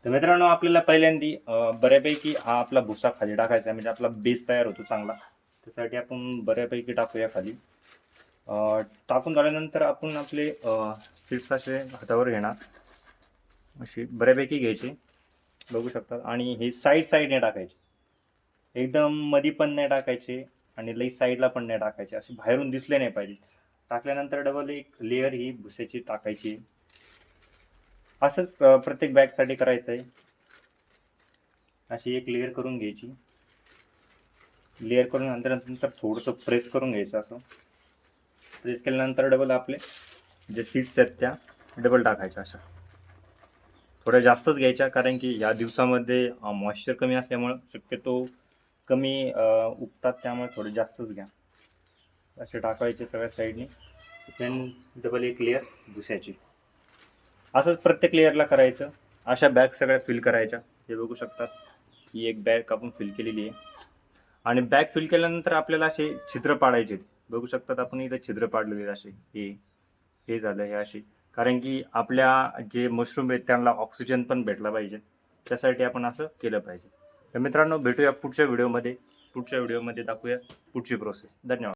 तर मित्रांनो आपल्याला पहिल्यांदी बऱ्यापैकी हा आपला भुसा खाली टाकायचा आहे, म्हणजे आपला बेस तयार होतो चांगला. त्यासाठी आपण बऱ्यापैकी टाकूया खाली. टाकून झाल्यानंतर आपण आपले सीड्स असे हातावर घेणार, अशी बऱ्यापैकी घ्यायची, बघू शकता. आणि हे साईडने टाकायचे, एकदम मधी पण नाही टाकायचे आणि लई साईडला पण नाही टाकायचे, असे बाहेरून दिसले नाही पाहिजे. टाकल्यानंतर डबल एक लेअर ही भुस्याची टाकायची. असंच प्रत्येक बॅगसाठी करायचं आहे. अशी एक लेअर करून घ्यायची. लेअर करून नंतर थोडंसं प्रेस करून घ्यायचं. असं प्रेस केल्यानंतर डबल आपले जे सीड्स आहेत त्या डबल टाकायच्या. अशा थोड्या जास्तच घ्यायच्या, कारण की या दिवसामध्ये मॉइश्चर कमी असल्यामुळं शक्यतो कमी उगतात, त्यामुळे थोडे जास्तच घ्या. असे टाकायचे सगळ्या साईडनी. देन डबल एक लेअर भुस्याची. असंच प्रत्येक लेअरला करायचं. अशा बॅग सगळ्या फिल करायच्या. हे बघू शकतात, ही एक बॅग आपण फिल केलेली आहे. आणि बॅग फिल केल्यानंतर आपल्याला असे छिद्र पाडायचे. बघू शकतात आपण इथे छिद्र पाडलेले असे. हे झालं हे असे, कारण की आपल्या जे मशरूम आहेत त्यांना ऑक्सिजन पण भेटला पाहिजे, त्यासाठी आपण असं केलं पाहिजे. तर मित्रांनो, भेटूया पुढच्या व्हिडिओमध्ये दाखवूया पुढची प्रोसेस. धन्यवाद.